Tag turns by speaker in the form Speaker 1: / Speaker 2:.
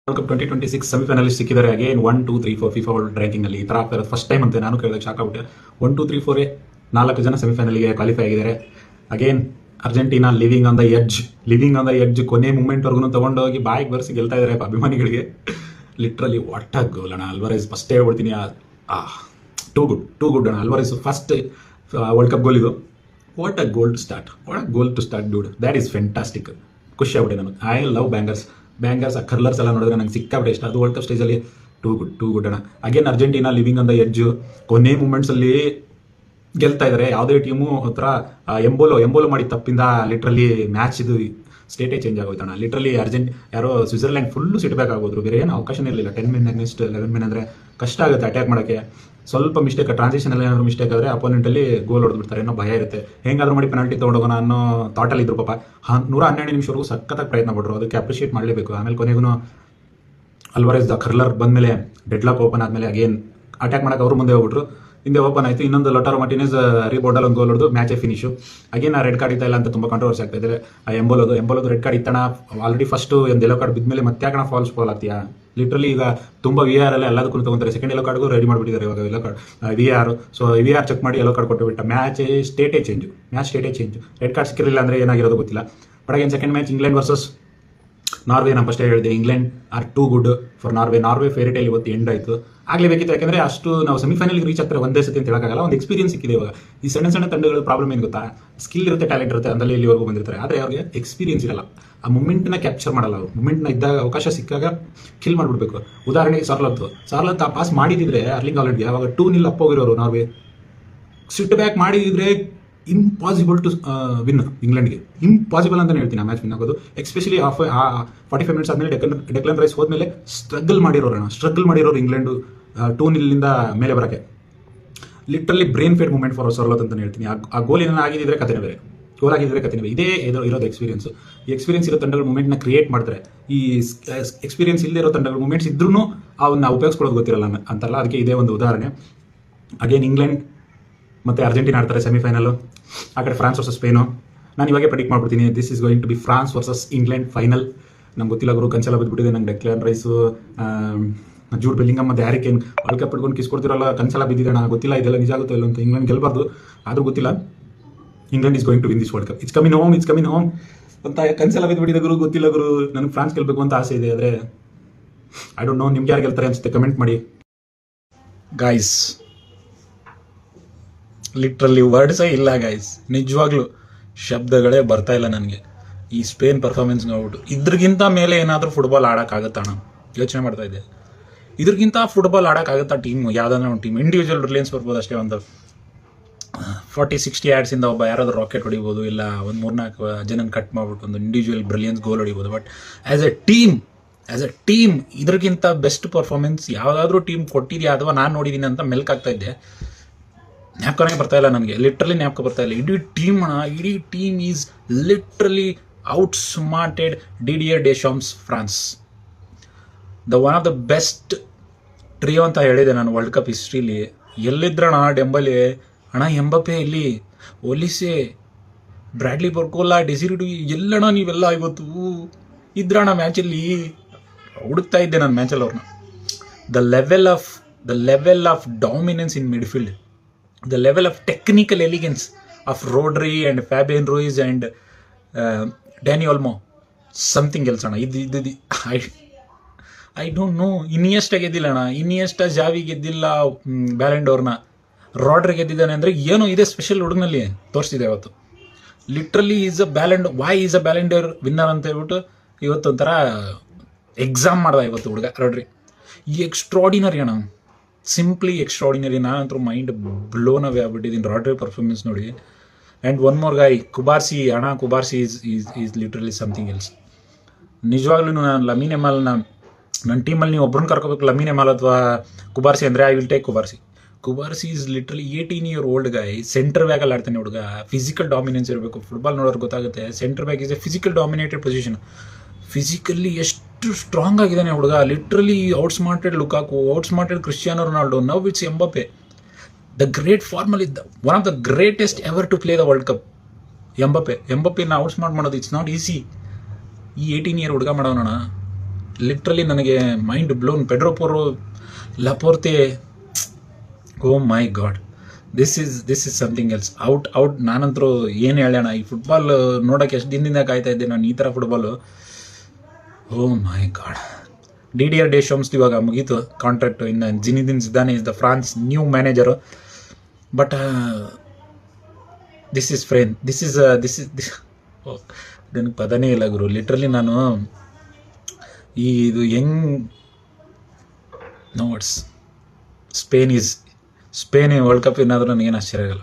Speaker 1: World cup 2026 ಸೆಮಿಫೈನಲಿಸ್ಟ್ ಸಿಕ್ಕಿದ್ದಾರೆ. Again 1 2 3 4 FIFA world ranking ಅಲ್ಲಿ ಈ ತರ ಆಗ್ತಾ ಇರೋದು ಫಸ್ಟ್ ಟೈಮ್ ಅಂತ ನಾನು ಕೇಳಿದಾಗ ಶಾಕ್ ಆಗ್ಬಿಟ್ಟೆ. 1 2 3 4 4 ಜನ ಸೆಮಿಫೈನಲ್ಗೆ ಕ್ವಾಲಿಫೈ ಆಗಿದ್ದಾರೆ. Again Argentina living on the edge ಕೊನೆ ಮೂಮೆಂಟ್ ವರ್ಗು ತಗೊಂಡೋಗಿ ಬಾಯಿಗೆ ಬರ್ಸಿ ಗೆಲ್ತಾ ಇದ್ದಾರೆ ಅಭಿಮಾನಿಗಳಿಗೆ. ಲಿಟ್ರಲಿ ವಾಟ್ ಅ ಗೋಲ್ ಅಣ್ಣ. ಅಲ್ವಾರೆಸ್ ಫಸ್ಟ್ ಹೇಳ್ಬಿಡ್ತೀನಿ, ಟೂ ಗುಡ್ ಅಣ್ಣ. Alvarez first world cup goal ಇದು. What a goal to start dude. That is fantastic. ಖುಷಿ ಆಗ್ಬಿಟ್ಟೆ ನಾನು. ಐ ಲವ್ ಬ್ಯಾಂಗರ್ಸ್ ಆ ಕರ್ಲರ್ಸ್ ಎಲ್ಲ ನೋಡಿದ್ರೆ ನಂಗೆ ಸಿಕ್ಕಾಬಿಟ್ಟೆ ಇಷ್ಟ. ಅದು ವರ್ಲ್ಡ್ ಕಪ್ ಸ್ಟೇಜಲ್ಲಿ ಟೂ ಗುಡ್ ಅಣ್ಣ. Again Argentina living on the edge ಕೊನೆ ಮೂಮೆಂಟ್ಸಲ್ಲಿ ಗೆಲ್ತಾ ಇದ್ದಾರೆ. ಯಾವುದೇ ಟೀಮು ಹತ್ರ ಎಂಬೋಲೋ ಮಾಡಿ ತಪ್ಪಿಂದ ಲಿಟ್ರಲಿ ಮ್ಯಾಚ್ ಇದು ಸ್ಟೇಟೇ ಚೇಂಜ್ ಆಗೋಯ್ತಣ್ಣ. ಲಿಟ್ರಲಿ ಯಾರೋ ಸ್ವಿಟ್ಜರ್ಲ್ಯಾಂಡ್ ಫುಲ್ಲು ಸಿಟ್ಬೇಕಾಗ್ಬೋದು. ಬೇರೆ ಏನು ಅವಕಾಶ ಇರಲಿಲ್ಲ. 10 ಮಿನ್ ನೆಕ್ಸ್ಟ್ 11 ಮಿನ್ ಅಂದರೆ ಕಷ್ಟ ಆಗುತ್ತೆ ಅಟ್ಯಾಕ್ ಮಾಡೋಕ್ಕೆ. ಸ್ವಲ್ಪ ಮಿಸ್ಟೇಕ್ ಟ್ರಾನ್ಸಿಷನಲ್ಲಿ ಏನಾದರೂ ಮಿಸ್ಟೇಕ್ ಆದರೆ ಅಪೋನೆಂಟಲ್ಲಿ ಗೋಲ್ ಹೊಡೆದ್ಬಿಡ್ತಾರೆ ಅನ್ನೋ ಭಯ ಇರುತ್ತೆ. ಹೆಂಗಾದ್ರೂ ಮಾಡಿ ಪೆನಾಲ್ಟಿ ತೊಗೊಂಡೋಗೋಣ ಅನ್ನೋ ಥಾಟಲ್ಲಿ ಇದ್ರು ಪಾಪ. 112 ನಿಮಿಷವರೆಗೂ ಸಖತ್ತಾಗಿ ಪ್ರಯತ್ನ ಪಟ್ಟರು. ಅದಕ್ಕೆ ಅಪ್ರಿಷಿಯೇಟ್ ಮಾಡಲೇಬೇಕು. ಆಮೇಲೆ ಕೊನೆಗೂ ಅಲ್ವಾರೆಸ್ ಕರ್ಲರ್ ಬಂದಮೇಲೆ ಡೆಡ್ಲಾಕ್ ಓಪನ್ ಆದಮೇಲೆ ಅಗೇನ್ ಅಟ್ಯಾಕ್ ಮಾಡೋಕೆ ಅವರು ಮುಂದೆ ಹೋಗ್ಬಿಟ್ರು. ಹಿಂದೆ ಓಪನ್ ಆಯಿತು. ಇನ್ನೊಂದು ಲೊಟಾರೋ ಮಾರ್ಟಿನೆಸ್ ರೀಬೋರ್ಡಲ್ಲಿ ಒಂದು ಗೋಲ್ ಹೊಡೆದು ಮ್ಯಾಚೇ ಫಿನಿಶು. ಅಗೇನ್ ಆ ರೆಡ್ ಕಾರ್ಡ್ ಇತ್ತ ಇಲ್ಲ ಅಂತ ತುಂಬ ಕಾಂಟ್ರವರ್ಸಿ ಆಗ್ತಾ ಇದೆ. ಆ ಎಂಬೋಲೋದು ರೆಡ್ ಕಾರ್ಡ್ ಇತ್ತಣ. ಆಲ್ರೆಡಿ ಫಸ್ಟು ಒಂದು ಯೆಲ್ಲೋ ಕಾರ್ಡ್ ಬಿದ್ಮೇಲೆ ಮತ್ತೆ ಯಾಕಣ ಫಾಲ್ ಆಗ್ತೀಯಾ? ಲಿಟ್ರಲಿ ಈಗ ತುಂಬ VR ಎಲ್ಲ ಎಲ್ಲದಕ್ಕೂ ತೊಗೊಂತಾರೆ. ಸೆಕೆಂಡ್ ಯೆಲ್ಲೋ ಕಾರ್ಡ್ಗೂ ರೆಡಿ ಮಾಡಿಬಿಟ್ಟಿದ್ದಾರೆ ಇವಾಗ yellow card VR. So VR check ಮಾಡಿ ಯೆಲ್ಲೋ ಕಾರ್ಡ್ ಕೊಟ್ಟು ಬಿಟ್ಟ. ಮ್ಯಾಚ್ ಸ್ಟೇಟೇ ಚೇಂಜ್. ರೆಡ್ ಕಾರ್ಡ್ ಸಿಕ್ಕಿರಲಿಲ್ಲ ಅಂದರೆ ಏನಾಗಿರೋದು ಗೊತ್ತಿಲ್ಲ. But again second match England versus Norway. ನಾನು ಫಸ್ಟೇ ಹೇಳಿದೆ England are too good for Norway fairy tale ಇವತ್ತು ಎಂಡ್ ಆಯಿತು. ಆಗಲೇಬೇಕಿತ್ತು. ಯಾಕೆಂದರೆ ಅಷ್ಟು ನಾವು ಸೆಮಿಫೈನಲ್ಗೆ ರೀಚ್ ಆಗ್ತಾರೆ ಒಂದೇ ಸತಿ ಅಂತ ಹೇಳೋಕ್ಕಾಗಲ್ಲ. ಒಂದು ಎಕ್ಸ್ಪೀರಿಯನ್ಸ್ ಸಿಕ್ಕಿದೆ ಇವಾಗ. ಈ ಸಣ್ಣ ತಂಡಗಳ ಪ್ರಾಬ್ಲಮ್ ಏನು ಗೊತ್ತಾ? ಸ್ಕಿಲ್ ಇರುತ್ತೆ, ಟ್ಯಾಲೆಂಟ್ ಇರುತ್ತೆ, ಅಂದಲ್ಲಿ ಇಲ್ಲಿವರೆಗೂ ಬಂದಿರ್ತಾರೆ. ಆದರೆ ಅವ್ರಿಗೆ ಎಕ್ಸ್ಪೀರಿಯನ್ಸ್ ಇರಲ್ಲ. ಆ ಮೂಮೆಂಟ್ನ ಕ್ಯಾಪ್ಚರ್ ಮಾಡಲ್ಲ. ಅವರು ಮೂಮೆಂಟ್ನ ಇದ್ದಾಗ ಅವಕಾಶ ಸಿಕ್ಕಾಗ ಕಿಲ್ ಮಾಡಿಬಿಡ್ಬೇಕು. ಉದಾಹರಣೆಗೆ ಸಾರ್ಲತ್ ಆ ಪಾಸ್ ಮಾಡಿದಿದ್ರೆ ಅರ್ಲಿಂಗ್ ಹಾಲೆಂಡ್ಗೆ ಅವಾಗ 2-0 ಅಪ್ ಹೋಗಿರೋರು ನಾರ್ವೆ. ಸಿಟ್ ಬ್ಯಾಕ್ ಮಾಡಿದಿದ್ರೆ ಇಂಪಾಸಿಬಲ್ ಟು ವಿನ್. ಇಂಗ್ಲೆಂಡ್ಗೆ ಇಂಪಾಸಿಬಲ್ ಅಂತಲೇ ಹೇಳ್ತೀನಿ ಆ ಮ್ಯಾಚ್ ವಿನ್ ಆಗೋದು. ಎಸ್ಪೆಷಲಿ 45 ಮಿನಿಟ್ಸ್ ಆದಮೇಲೆ ಡೆಕ್ಲನ್ ರೈಸ್ ಹೋದ್ಮೇಲೆ ಸ್ಟ್ರಗಲ್ ಮಾಡಿರೋರು ಇಂಗ್ಲೆಂಡು 2-0 ಮೇಲೆ ಬರೋಕ್ಕೆ. Literally brain fade moment for ಸಾರ್ಲತ್ ಅಂತಲೇ ಹೇಳ್ತೀನಿ. ಆ ಗೋಲ್ ಏನಾರು ಆಗಿದ್ದರೆ ಕಥೆನೇ ಬೇರೆ. ಇದೇ ಇರೋದು ಎಕ್ಸ್ಪೀರಿಯನ್ಸ್. ಈ ಎಕ್ಸ್ಪೀರಿಯನ್ಸ್ ಇರೋ ತಂಡಗಳು ಮೂಮೆಂಟ್ನ ಕ್ರಿಯೇಟ್ ಮಾಡ್ತಾರೆ. ಈ ಎಕ್ಸ್ಪೀರಿಯನ್ಸ್ ಇಲ್ಲದೆ ಇರೋ ತಂಡಗಳು ಮೂಮೆಂಟ್ಸ್ ಇದ್ರೂ ಅವನ್ನ ಉಪಯೋಗಿಸ್ಕೊಳ್ಳೋದು ಗೊತ್ತಿರಲ್ಲ ಅಂತಾರಲ್ಲ, ಅದಕ್ಕೆ ಇದೇ ಒಂದು ಉದಾಹರಣೆ. ಅಗೇನ್ ಇಂಗ್ಲೆಂಡ್ ಮತ್ತು ಅರ್ಜೆಂಟೀನಾ ಆಡ್ತಾರೆ ಸೆಮಿಫೈನಲು. ಆ ಕಡೆ ಫ್ರಾನ್ಸ್ ವರ್ಸಸ್ ಸ್ಪೇನು. ನಾನು ಇವಾಗೆ ಪ್ರೆಡಿಕ್ಟ್ ಮಾಡ್ಬಿಡ್ತೀನಿ, this is going to be France versus England final. ನಂಗೆ ಗೊತ್ತಿಲ್ಲ ಗುರು, ಕನ್ಸೆಲ್ಲ ಬಿದ್ದುಬಿಟ್ಟಿದೆ ನಂಗೆ. ಡೆಕ್ಲನ್ ರೈಸು, ಜೂಡ್ ಬೆಲ್ಲಿಂಗಮ್ ಮತ್ತು ಹ್ಯಾರಿ ಕೇನ್ ವರ್ಲ್ಡ್ ಕಪ್ ಇಟ್ಕೊಂಡು ಕಿಸ್ಕೊಡ್ತಿರಲ್ಲ. ಕನ್ಸೆಲ್ಲ ಬಿದ್ದಿದೆ. ನನಗೆ ಗೊತ್ತಿಲ್ಲ ಇದೆಲ್ಲ ನಿಜ ಆಗುತ್ತೋ ಇಲ್ಲ ಅಂತ. ಇಂಗ್ಲೆಂಡ್ ಗೆಲ್ಬಾರ್ದು, ಆದರೂ ಗೊತ್ತಿಲ್ಲ. England is going to win this world cup. It's coming home ಅಂತ ಕನ್ಸೆಲ್ಲ ಬಿದ್ದುಬಿಟ್ಟಿದೆ ಗುರು. ಗೊತ್ತಿಲ್ಲ ಗುರು, ನನಗೆ ಫ್ರಾನ್ಸ್ ಗೆಲ್ಲಬೇಕು ಅಂತ ಆಸೆ ಇದೆ. ಆದರೆ ಐ ಡೋಂಟ್ ನೋ ನಿಮ್ಗೆ ಯಾರು ಗೆಲ್ತಾರೆ ಅನಿಸುತ್ತೆ, ಕಮೆಂಟ್ ಮಾಡಿ ಗಾಯ್ಸ್. ಲಿಟ್ರಲಿ ವರ್ಡ್ಸೇ ಇಲ್ಲ ಗಾಯ್ಸ್. ನಿಜವಾಗ್ಲೂ ಶಬ್ದಗಳೇ ಬರ್ತಾ ಇಲ್ಲ ನನಗೆ ಈ ಸ್ಪೇನ್ ಪರ್ಫಾರ್ಮೆನ್ಸ್ ನೋಡ್ಬಿಟ್ಟು. ಇದ್ರಿಗಿಂತ ಮೇಲೆ ಏನಾದರೂ ಫುಟ್ಬಾಲ್ ಆಡೋಕ್ಕಾಗತ್ತಣ್ಣ? ಯೋಚನೆ ಮಾಡ್ತಾ ಇದ್ದೆ. ಇದ್ರಿಗಿಂತ ಫುಟ್ಬಾಲ್ ಆಡೋಕ್ಕಾಗತ್ತಾ ಟೀಮು? ಯಾವುದಾದ್ರೂ ಒಂದು ಟೀಮ್ ಇಂಡಿವಿಜುವಲ್ ರಿಲಯನ್ಸ್ ಬರ್ಬೋದು ಅಷ್ಟೇ. ಒಂದು 40-60 ಯಾರ್ಡ್ಸಿಂದ ಒಬ್ಬ ಯಾರಾದರೂ ರಾಕೆಟ್ ಹೊಡಿಬೋದು, ಇಲ್ಲ ಒಂದು 3-4 ಜನನ ಕಟ್ ಮಾಡಿಬಿಟ್ಟು ಒಂದು ಇಂಡಿವಿಜುವಲ್ ಬ್ರಿಲಿಯನ್ಸ್ ಗೋಲ್ ಹೊಡಿಬೋದು. ಬಟ್ ಆ್ಯಸ್ ಎ ಟೀಮ್ ಇದ್ರಿಗಿಂತ ಬೆಸ್ಟ್ ಪರ್ಫಾರ್ಮೆನ್ಸ್ ಯಾವುದಾದ್ರೂ ಟೀಮ್ ಕೊಟ್ಟಿದೆಯಾ ಅಥವಾ ನಾನು ನೋಡಿದ್ದೀನಿ ಅಂತ ಮೆಲ್ಕಾಗ್ತಾ ಇದ್ದೆ. ಜ್ಞಾಪಕನೇ ಬರ್ತಾ ಇಲ್ಲ ನನಗೆ. ಲಿಟ್ರಲಿ ಜ್ಞಾಪಕ ಬರ್ತಾ ಇಲ್ಲ. ಇಡೀ team is literally outsmarted Didier Deschamps France. One of the best trio ಅಂತ ಹೇಳಿದೆ ನಾನು ವರ್ಲ್ಡ್ ಕಪ್ ಹಿಸ್ಟ್ರಿಲಿ. ಎಲ್ಲಿದ್ರಣ ಡೆಂಬಲಿ ಅಣ್ಣ, ಎಂಬಪೆ ಇಲ್ಲಿ, ಒಲಿಸೆ, ಬ್ರ್ಯಾಡ್ಲಿ ಬರ್ಕೋಲಾ, ಡೆಸಿರಿಡು, ಎಲ್ಲಣ್ಣ ನೀವೆಲ್ಲ ಇವತ್ತು ಇದ್ರಣ್ಣ ಮ್ಯಾಚಲ್ಲಿ? ಹುಡುಕ್ತಾ ಇದ್ದೆ ನಾನು ಮ್ಯಾಚಲ್ಲಿ ಅವ್ರನ್ನ. The level of dominance in midfield, the level of technical elegance of Rodri and Fabian Ruiz and Dani Olmo, something else ಅಣ್ಣ. ಇದು ಐ ಡೋಂಟ್ ನೋ. ಇನಿಯೆಸ್ಟಾ ಗೆದ್ದಿಲ್ಲ ಅಣ್ಣ. ಇನಿಯೆಸ್ಟಾ ಜಾವಿ ಗೆದ್ದಿಲ್ಲ ಬ್ಯಾಲೆಂಡ್ ಡೋರ್ನ. ರಾಡ್ರಿ ಗೆದ್ದಿದ್ದಾನೆ ಅಂದರೆ ಏನೋ ಇದೆ ಸ್ಪೆಷಲ್ ಹುಡುಗನಲ್ಲಿ ತೋರಿಸಿದೆ ಇವತ್ತು. ಲಿಟ್ರಲಿ ಈಸ್ ಅ ಬ್ಯಾಲೆಂಡರ್ ವಿನ್ನರ್ ಅಂತ ಹೇಳ್ಬಿಟ್ಟು ಇವತ್ತೊಂಥರ ಎಕ್ಸಾಮ್ ಮಾಡ್ದ ಇವತ್ತು ಹುಡುಗ ರಾಡ್ರಿ. ಎಕ್ಸ್ಟ್ರಾಡಿನರಿ ಅಣ್ಣ, ಸಿಂಪ್ಲಿ ಎಕ್ಸ್ಟ್ರಾಡಿನರಿ. ನಾನಂತರೂ ಮೈಂಡ್ ಬ್ಲೋನ್ ಅವೇ ಆಗ್ಬಿಟ್ಟಿದ್ದೀನಿ ರಾಡ್ರಿ ಪರ್ಫಾರ್ಮೆನ್ಸ್ ನೋಡಿ. ಆ್ಯಂಡ್ ಒನ್ ಮೋರ್ ಗಾಯ್, ಕುಬಾರ್ಸಿ ಅಣ್ಣ. ಕುಬಾರ್ಸಿ ಈಸ್ ಲಿಟ್ರಲಿ ಸಮಥಿಂಗ್ ಎಲ್ಸ್. ನಿಜವಾಗ್ಲೂ ನಾನು ಲಮೀನ್ ಯಮಾಲ್ ನನ್ನ ಟೀಮಲ್ಲಿ ನೀವು ಒಬ್ಬರನ್ನ ಕರ್ಕೋಬೇಕು, ಲಮೀನ್ ಯಮಾಲ್ ಅಥವಾ ಕುಬಾರ್ಸಿ ಅಂದರೆ I will take Cubarsi. Is literally 18 year old guy. Centre ಬ್ಯಾಕಲ್ಲಿ ಆಡ್ತಾನೆ ಹುಡುಗ. ಫಿಸಿಕಲ್ ಡಾಮಿನೆನ್ಸ್ ಇರಬೇಕು. ಫುಟ್ಬಾಲ್ ನೋಡೋರು ಗೊತ್ತಾಗುತ್ತೆ. Centre back is a physical dominated position. Physically ಎಷ್ಟು ಸ್ಟ್ರಾಂಗ್ ಆಗಿದ್ದಾನೆ ಹುಡುಗ. Literally outsmarted Lukaku, outsmarted Cristiano Ronaldo. Now it's Mbappe. The great formal ಇದ್ದ one of the greatest ever to play the World Cup ಎಂಬಪೆನ outsmart ಮಾಡೋದು it's not easy. ಈ 18 year ಹುಡುಗ ಮಾಡೋಣ. Literally ನನಗೆ mind blown. Pedro Porro, Laporte, oh my God, this is something else. Out ನಾನಂತರೂ ಏನು ಹೇಳೋಣ, ಈ ಫುಟ್ಬಾಲ್ ನೋಡೋಕ್ಕೆ ಎಷ್ಟು ದಿನದಿಂದ ಕಾಯ್ತಾ ಇದ್ದೆ ನಾನು, ಈ ಥರ ಫುಟ್ಬಾಲು. O my god. ಡಿಡಿಆರ್ ಡೆಶಾಮ್ಸ್ ಇವಾಗ ಮುಗೀತು ಕಾಂಟ್ರಾಕ್ಟು. ಇನ್ನು Zinedine Zidane is the France new manager. But this is ಫ್ರೇನ್, ದಿಸ್ ಇಸ್ ನನಗೆ ಪದನೇ ಇಲ್ಲ ಗುರು. ಲಿಟ್ರಲಿ ನಾನು ಇದು ಹೆಂಗ್ no words. Spain World Cup ಏನಾದರೂ ನನಗೇನು ಆಶ್ಚರ್ಯ ಆಗಲ್ಲ.